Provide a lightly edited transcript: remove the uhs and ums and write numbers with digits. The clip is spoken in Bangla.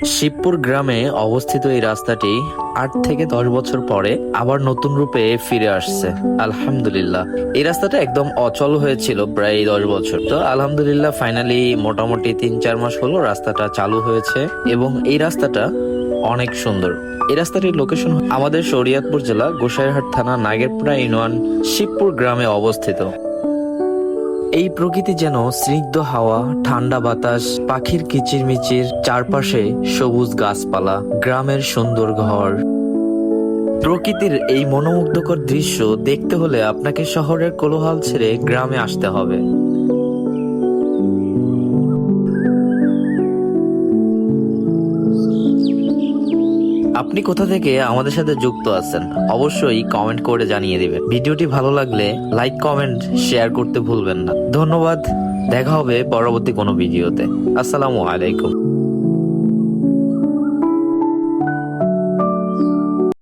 শিবপুর গ্রামে অবস্থিত এই রাস্তাটি 8 থেকে 10 বছর পরে আবার নতুন রূপে ফিরে আসছে। আলহামদুলিল্লাহ। এই রাস্তাটা একদম অচল হয়েছিল প্রায় 10 বছর, তো আলহামদুলিল্লাহ ফাইনালি মোটামুটি 3-4 মাস হলো রাস্তাটা চালু হয়েছে এবং এই রাস্তাটা অনেক সুন্দর। এই রাস্তাটির লোকেশন আমাদের শরীয়তপুর জেলা গোসাইরহাট থানা নাগেরপাড়া ইউনিয়ন শিবপুর গ্রামে অবস্থিত। এই প্রকৃতি যেন স্নিগ্ধ হাওয়া, ঠান্ডা বাতাস, পাখির কিচিরমিচির, চারপাশে সবুজ গাছপালা, গ্রামের সুন্দর ঘর। প্রকৃতির এই মনোমুগ্ধকর দৃশ্য দেখতে হলে আপনাকে শহরের কোলাহল ছেড়ে গ্রামে আসতে হবে। আপনি কোথা থেকে আমাদের সাথে যুক্ত আছেন অবশ্যই কমেন্ট করে জানিয়ে দিবেন। ভিডিওটি ভালো লাগলে লাইক, কমেন্ট, শেয়ার করতে ভুলবেন না। ধন্যবাদ। দেখা হবে পরবর্তী কোনো ভিডিওতে। আসসালামু আলাইকুম।